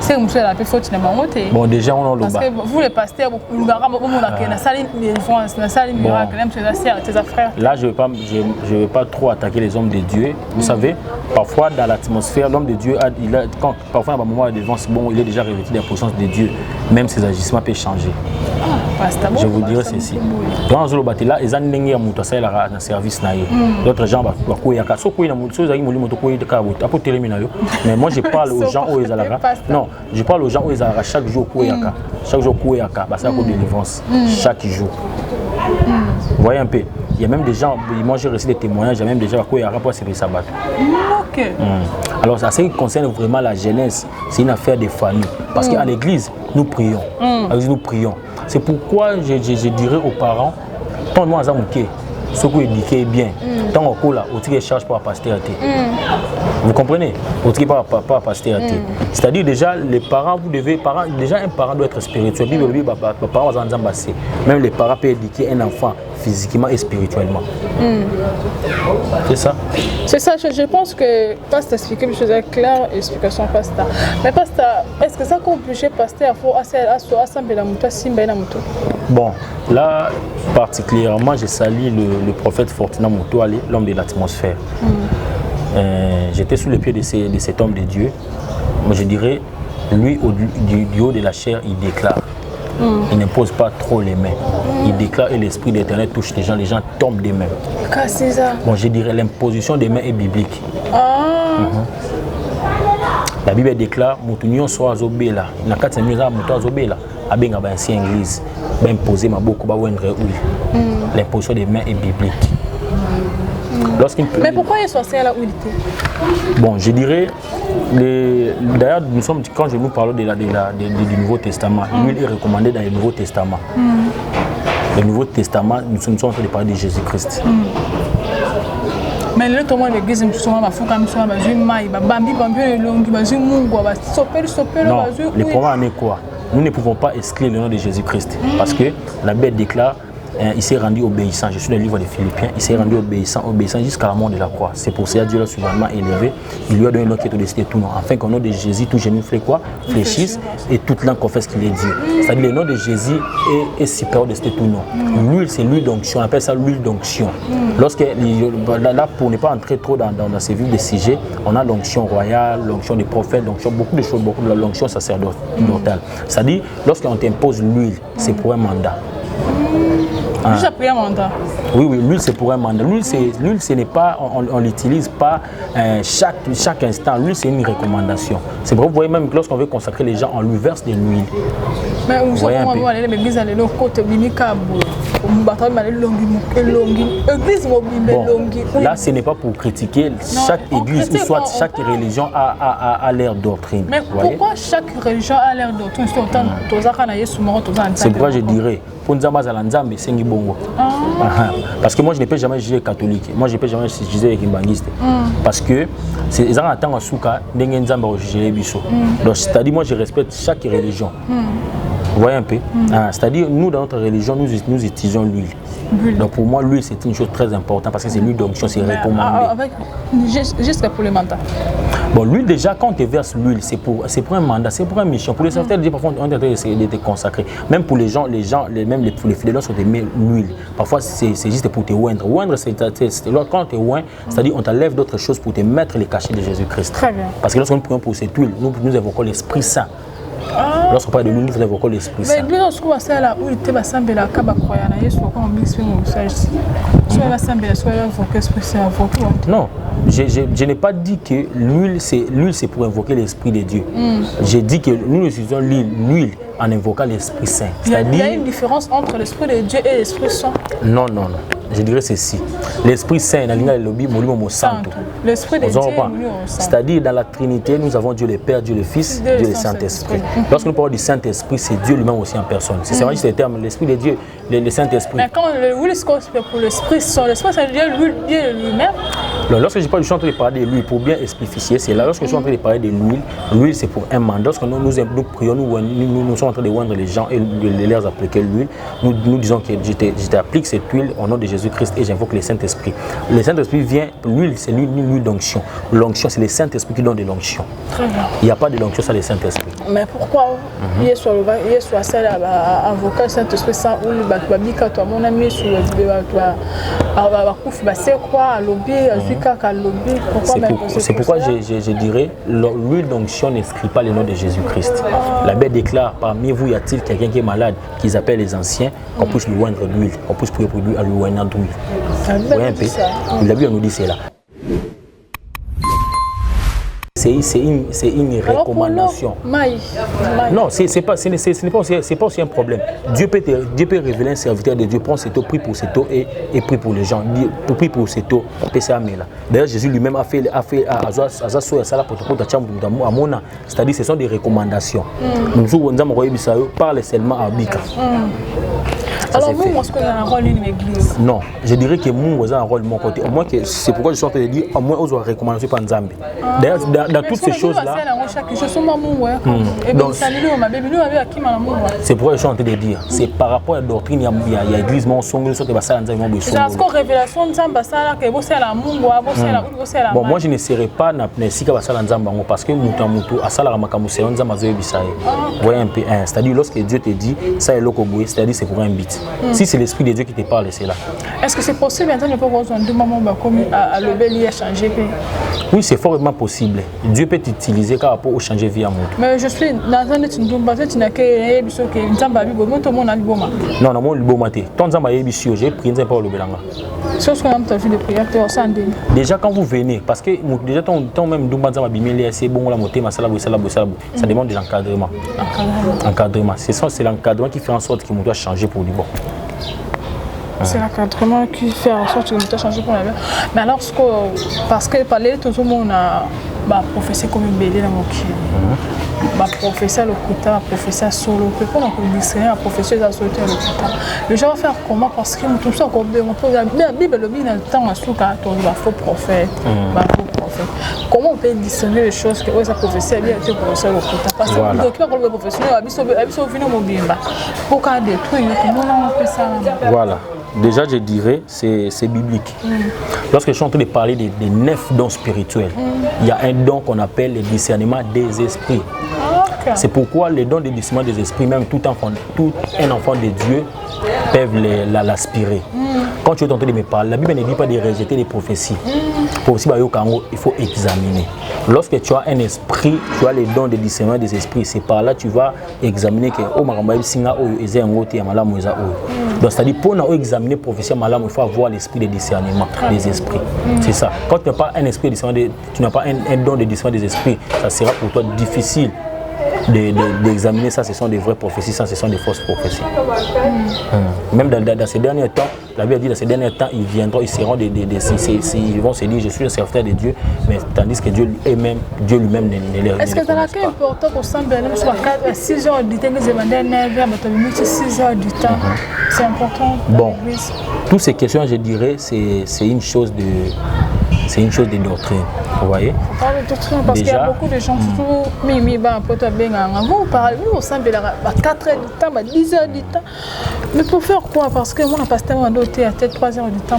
C'est un faute. Bon, déjà, on a le bas. Parce que vous, les pasteurs, vous là, je ne vais pas trop attaquer les hommes de Dieu. Vous savez, parfois dans l'atmosphère, l'homme de Dieu, parfois à un moment de défense, bon, il est déjà revêtu de la puissance de Dieu. Même ses agissements peuvent changer. Je vous dirai ceci. Dans le bâti là, ils ont un service. D'autres gens mais moi je parle aux gens où ils non, je parle aux gens où ils chaque jour chaque jour c'est de délivrance chaque jour. Vous voyez un peu, il y a même des gens, moi j'ai reçu des témoignages, il y a même des gens qui ont rapport à ce sabbat. Alors, ça, ce qui concerne vraiment la jeunesse, c'est une affaire de famille. Parce qu'à l'église, nous prions. À l'église, nous prions. C'est pourquoi je dirais aux parents, tends-moi à Zamouké. ce qu'on éduqué bien. Tant qu'on coule là, on tire charge pour la postérité. Vous comprenez? On tire pas la postérité. C'est-à-dire déjà, les parents, vous devez, déjà un parent doit être spirituel. Même les parents peuvent éduquer un enfant physiquement et spirituellement. C'est ça? C'est ça, je pense que Pasteur expliquer une chose claire, explication Pasteur. Mais Pasteur, est-ce que ça oblige Pasteur à assembler la moto, Bon, là particulièrement, je salue le prophète Fortuna Motoale, l'homme de l'atmosphère. J'étais sous les pieds de cet homme de Dieu. Moi, je dirais, lui, du haut de la chair, il déclare. Il n'impose pas trop les mains. Il déclare et l'Esprit d'Éternel touche les gens tombent des mains. C'est ça. Bon, je dirais l'imposition des mains est biblique. La Bible déclare Moutounion soit Zobela. Il n'a qu'à se mettre à Moutoua Zobela. Abenga ba ancien église. Ben imposer ma beaucoup ba wendre huile. L'imposition des mains est biblique. Mais pourquoi il est censé à la huile? Bon, je dirais, d'ailleurs, quand je nous parle du Nouveau Testament, l'huile est recommandée dans le Nouveau Testament. Le Nouveau Testament, nous sommes en train de parler de Jésus-Christ. Mais le temps où l'église me souvent ma fouka me souvent ma zui maï ba bambi longi ba zui mungu ba sopel non, le problème est quoi? Nous ne pouvons pas exclure le nom de Jésus-Christ parce que la Bible déclare il s'est rendu obéissant. Je suis dans le livre des Philippiens. Il s'est rendu obéissant jusqu'à la mort de la croix. C'est pour ça que Dieu l'a souverainement élevé. Il lui a donné un nom qui est au-dessus de tout nom. Afin qu'au nom de Jésus, tout genou fait quoi? Fléchisse et toute langue confesse qu'il est Dieu. C'est-à-dire le nom de Jésus est supérieur au-dessus de tout nom. L'huile, c'est l'huile d'onction. On appelle ça l'huile d'onction. Là, pour ne pas entrer trop dans ces vifs de sujets, on a l'onction royale, l'onction des prophètes, l'onction, beaucoup de choses, beaucoup de l'onction sacerdotale. C'est-à-dire, lorsqu'on t'impose l'huile, c'est pour un mandat. J'ai pris un mandat. Oui, l'huile c'est pour un mandat. L'huile, ce n'est pas, on l'utilise pas chaque instant. L'huile c'est une recommandation. C'est vrai, vous voyez même que lorsqu'on veut consacrer les gens, on lui verse de l'huile. Mais vous savez comment aller l'église aller le côté binicabo. Là, ce n'est pas pour critiquer chaque église ou soit chaque religion a leur doctrine. Mais pourquoi chaque religion a leur doctrine? C'est pourquoi je dirais, parce que moi je ne peux jamais juger catholique, moi je ne peux jamais juger kimbaniste. Parce que c'est un temps à souka, donc c'est-à-dire moi je respecte chaque religion. Vous voyez un peu? C'est-à-dire nous dans notre religion nous utilisons l'huile. Donc pour moi l'huile c'est une chose très importante parce que c'est l'huile d'onction, c'est recommandé. Juste pour les mandats. Bon, l'huile déjà, quand on te verse l'huile, c'est pour un mandat, c'est pour une mission. Pour les serviteurs, parfois on est en train de te consacrer. Même pour les gens, même les fidèles, lorsqu'on te met l'huile, parfois c'est juste pour te oindre. Oindre, quand on te oint, c'est-à-dire on t'enlève d'autres choses pour te mettre les cachets de Jésus-Christ. Très bien. Parce que lorsqu'on prend pour cette huile, nous évoquons l'Esprit Saint. Lorsqu'on parle de l'huile, nous évoquons l'Esprit Saint. Mais lorsqu'on va faire la huile, tu vas sembler la croyance. Non, je n'ai pas dit que l'huile c'est pour invoquer l'Esprit de Dieu. J'ai dit que nous utilisons l'huile en invoquant l'Esprit Saint. Il y a une différence entre l'Esprit de Dieu et l'Esprit Saint. Non. Je dirais ceci. L'Esprit Saint, l'Esprit de Dieu, c'est-à-dire dans la Trinité, nous avons Dieu le Père, Dieu le Fils, Dieu le Saint-Esprit. Lorsque nous parlons du Saint-Esprit, c'est Dieu lui-même aussi en personne. C'est juste le terme, l'Esprit de Dieu, le Saint-Esprit. Mais quand l'huile, c'est pour l'Esprit Saint, l'Esprit c'est Dieu lui-même. Lorsque je parle, je suis en train de parler de l'huile, pour bien expliquer, c'est là, lorsque je suis en train de parler de l'huile c'est pour un mandat. Lorsque nous prions, nous sommes en train de oindre les gens et de leur appliquer l'huile, nous disons que je t'applique cette huile au nom de Jésus-Christ et j'invoque le Saint-Esprit. Le Saint-Esprit vient, l'huile c'est l'huile d'onction. L'onction c'est le Saint-Esprit qui donne de l'onction. Il n'y a pas de l'onction sans le Saint-Esprit. Mais pourquoi il y a soit ça avocat le Saint-Esprit sans huile, toi mon ami sur c'est pourquoi je dirais l'huile d'onction n'inscrit pas le nom de Jésus-Christ. La Bible déclare parmi vous y a-t-il quelqu'un qui est malade qu'ils appellent les anciens qu'on puisse lui oindre d'huile, qu'on puisse prier pour lui à lui oindre d'huile. Vous voyez un peu? La Bible nous dit cela. C'est une recommandation. Non, ce n'est pas aussi un problème. Dieu peut révéler un serviteur de Dieu, prendre cette eau, prie pour cette eau et prie pour les gens. Prie pour cette eau, d'ailleurs, Jésus lui-même a fait c'est-à-dire ce sont des recommandations. Nous parle seulement à Bika. Alors, nous, est-ce qu'on a un rôle d'une église? Non, je dirais que Mungu a un rôle de mon côté. Au moins, c'est pourquoi je suis en train de dire, au moins, on doit recommander par Nzambe. D'ailleurs, dans toutes ces choses-là. C'est pourquoi je suis en train de dire. C'est par rapport à la doctrine, il y a l'église, mon son, ce que ça Nzambe. Bon, moi, je ne serais pas si Nzambe parce que Moutamoutou, à Salaramakamu, c'est Nzambe Bisaï. Vous voyez un peu, c'est-à-dire, lorsque Dieu te dit, ça est l'okoboué, c'est-à-dire, c'est pour un but. Si c'est l'esprit de Dieu qui te parle, c'est là. Est-ce que c'est possible maintenant de pas avoir un moment comme à l'obéli à changer? Oui, c'est fortement possible. Dieu peut t'utiliser car rapport au changer vie à mon. Mais je suis dans un état tu n'as que Nzamba bibo, tout le monde a le boma. Non, non, moi le boma té. Ton Nzamba yebisio, j'ai pris Nzamba au Lobelanga. C'est ce qu'on a vu de prière, tu as sandé. Déjà quand vous venez, parce que déjà ton même Dumba Nzamba bimeli c'est bon la moté masala bo sala bo sala bo. Ça demande de l'encadrement. Encadrement. C'est l'encadrement qui fait en sorte que mon doit changer pour du bon. C'est l'encadrement qui fait en sorte que le temps change pour la vie. Mais alors, parce que parler tout le monde a professé comme une bébé dans mon qui. Professeur le kuta, professeur solo, pour nous discerner, professeur à sauter le kuta. Le gens va faire comment? Parce que tout ça, la Bible le dit dans le temps, il va faux prophète, Comment on peut discerner les choses que ça professeur bien été professeur le kuta? Parce que le document pour le professionnel, il a venu au bimba. Pour qu'on détruise, tout le monde a fait ça. Voilà. Déjà, je dirais, c'est biblique. Lorsque je suis en train de parler des 9 dons spirituels, il y a un don qu'on appelle le discernement des esprits. C'est pourquoi les dons de discernement des esprits, même tout un enfant de Dieu, peuvent l'aspirer. Quand tu es en train de me parler, la Bible ne dit pas de rejeter les prophéties. Prophéties, il faut examiner. Lorsque tu as un esprit, tu as les dons de discernement des esprits, c'est par là que tu vas examiner que donc c'est-à-dire pour examiner la prophétie, il faut avoir l'esprit de discernement des esprits. C'est ça. Quand tu n'as pas un esprit de discernement, tu n'as pas un don de discernement des esprits, ça sera pour toi difficile d'examiner ça. Ce sont des vraies prophéties, ça ce sont des fausses prophéties. Même dans ces derniers temps, la Bible dit dans ces derniers temps, ils viendront, ils seront ils vont se dire je suis un serviteur de Dieu, mais tandis que Dieu lui-même ne les. Est-ce que c'est important qu'on semble 6 heures du temps, que j'ai demandé 9 heures, 6 heures du temps? C'est important. Bon, toutes ces questions, je dirais, c'est une chose de doctrine, vous voyez. On parle de doctrine parce qu'il y a beaucoup de gens qui vous parlez, vous semblez à 4 heures du temps, à 10 heures du temps. Mais pour faire quoi? Parce que moi, on a passé tellement d'autres à 3 heures du temps,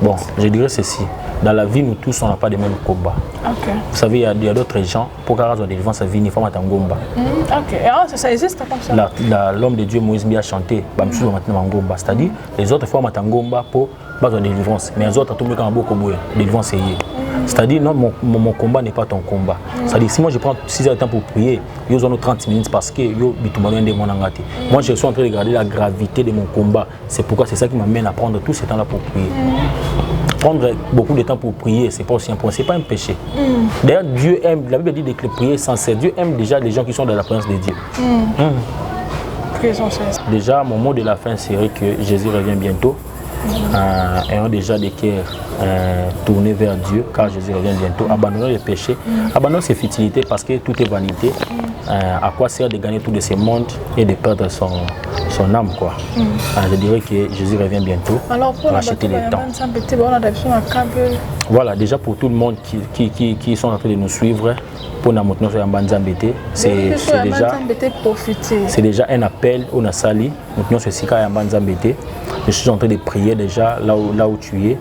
bon, je dirais ceci. Dans la vie, nous tous, on n'a pas les mêmes combats. Okay. Vous savez, il y a d'autres gens, pour qu'ils aient délivrance à vie, il faut mettre un gomba. Ça existe comme ça. L'homme de Dieu, Moïse, a chanté, c'est-à-dire, les autres, il faut mettre un gomba pour la délivrance. Mais les autres, tout le monde a beaucoup de délivrance. C'est-à-dire, non, mon combat n'est pas ton combat. C'est-à-dire, si moi je prends 6 heures de temps pour prier, ils ont 30 minutes parce que moi je suis en train de regarder la gravité de mon combat. C'est pourquoi c'est ça qui m'amène à prendre tout ce temps-là pour prier. Prendre beaucoup de temps pour prier, c'est pas aussi important, c'est pas un péché. D'ailleurs, Dieu aime, la Bible dit de prier sans cesse. Dieu aime déjà les gens qui sont dans la présence de Dieu. Déjà, mon mot de la fin serait que Jésus revient bientôt. Ayant déjà des cœurs tournés vers Dieu, car Jésus revient bientôt, abandonnons les péchés, abandonnons ses futilités parce que tout est vanité. À quoi sert de gagner tout de ces mondes et de perdre son âme, quoi. Je dirais que Jésus revient bientôt. Alors pour racheter les temps. Voilà, déjà pour tout le monde qui sont en train de nous suivre, pour nous montrer un banzambété, c'est déjà un appel au Nasali. Nous sommes un banzambété. Je suis en train de prier déjà là où tu es.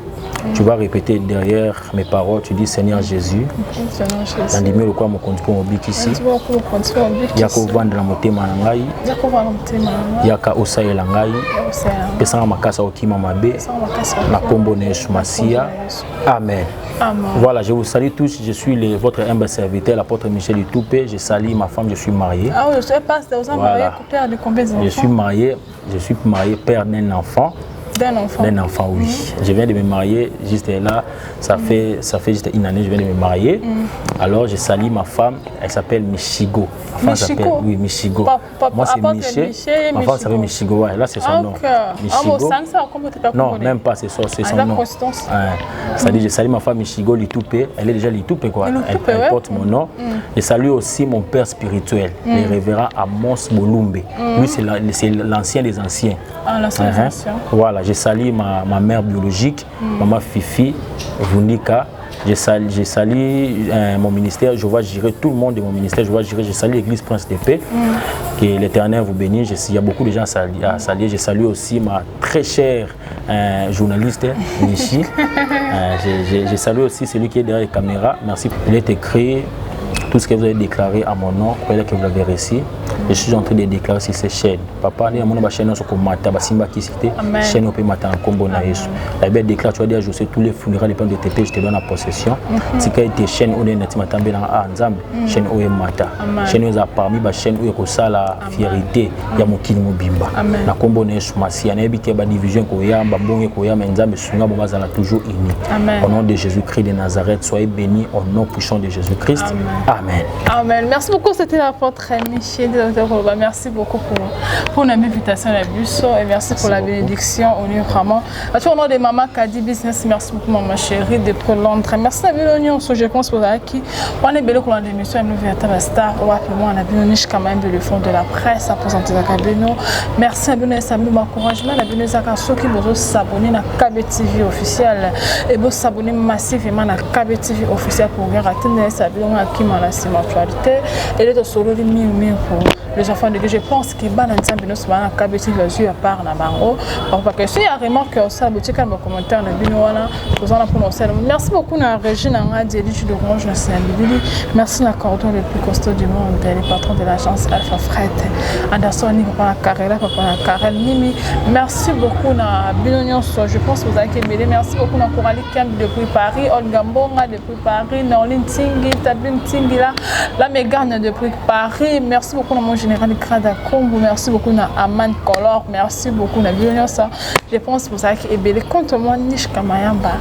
Tu vas répéter derrière mes paroles, tu dis Seigneur Jésus. Nandimi lokwa mokonzi po mobiki ici. Yaka ovandela motema na ngai. Yaka osayela ngai. Pesanga makasa okima mabe. Na kombo na Yesu Masia. Amen. Voilà, je vous salue tous. Je suis votre humble serviteur, l'apôtre Michel Itoupé. Je salue ma femme, je suis marié. Ah oui, je sais pas, vous êtes marié, père de combien d'enfants? Je suis marié, père d'un enfant. D'un enfant. D'un enfant, oui. Je viens de me marier, juste là, ça fait juste une année, je viens de me marier. Alors, je salue ma femme, elle s'appelle Michigo. Ma femme s'appelle, oui, Michigo. Moi, c'est Miché. Ma femme s'appelle Michigo, ouais, là, c'est son nom. Michigo. Non, même pas, c'est son nom. C'est-à-dire, je salue ma femme Michigo Litoupé. Elle est déjà Litoupé, quoi. Elle porte mon nom. Je salue aussi mon père spirituel, le révérend Amos Bolumbe. Lui, c'est l'ancien des anciens. Ah, l'ancien des anciens. Voilà, je salue ma mère biologique, maman Fifi, Vunika. Je salue mon ministère, je vais gérer tout le monde de mon ministère, je salue l'église Prince de Paix, que l'Éternel vous bénisse. Il y a beaucoup de gens à saluer. Je salue aussi ma très chère journaliste, Nishi. Je salue aussi celui qui est derrière les caméras. Merci. Il est écrit tout ce que vous avez déclaré à mon nom, croyez que vous l'avez réussi. Je suis en train de déclarer sur ces chaînes. Papa, il y a mon chaîne qui mata, basimba qui cité, chaîne peut mata en combo na Yesu. La Bible déclare, tu vas dire, je sais tous les funérailles, les plans de TP, je te donne en possession. Si tu as été chaîne où est nati matambe dans Nzambe, chaîne où est mata, chaîne où est parmi ba chaîne où est kosa la fierté, ya mokili mobimba. Na combo na Yesu masi, na ebité ba division ko ya ba bonge ko ya Nzambe sunga bo bazala toujours uni. Au nom de Jésus-Christ de Nazareth, soyez bénis au nom puissant de Jésus-Christ. Amen. Amen. Merci beaucoup, c'était l'apôtre Michel. Merci beaucoup pour l'invitation à la bus et merci pour la bénédiction. On est vraiment. Au nom de Maman Kadi Business, merci beaucoup, maman chérie, de Londres. Merci à l'Union. Je pense que on est belle pour l'émission. Nous venons à Star. On va faire moi à l'Union quand même de le fond de la presse à présenter la Kabeno. Merci à l'Union. Ça nous encouragement. La Beno Zaka ceux qui veulent s'abonner à KB TV officiel et vous s'abonner massivement à KB TV officiel pour regarder ça bien à qui m'a la actualité et les solo de mieux pour les enfants de Dieu. Je pense que ban ensemble nous sommes à KB TV à part na bango parce que si y a remarque ça boutique dans commentaire na bino wana vous en pour nous. Merci beaucoup na Régine Ngadi de Orange na Saint-Billy. Merci na cordon le plus costaud du monde, les patrons de l'agence Alpha Fret, Anderson papa Carrela, papa Carrel Mimi. Merci beaucoup na Binonion. Je pense que vous avez aimé. Merci beaucoup na Coralie Camp depuis Paris, Olga Mbonga depuis Paris, Norline Tingi, Tabine Tingi la Mégane depuis Paris. Merci beaucoup na mon général Krada Kombo. Merci beaucoup na Aman Color. Merci beaucoup na Binonion. Je pense que vous avez aimé. Compte moi Nish Kamayamba,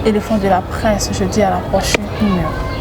éléphant de la presse. Je dis à la prochaine numéro.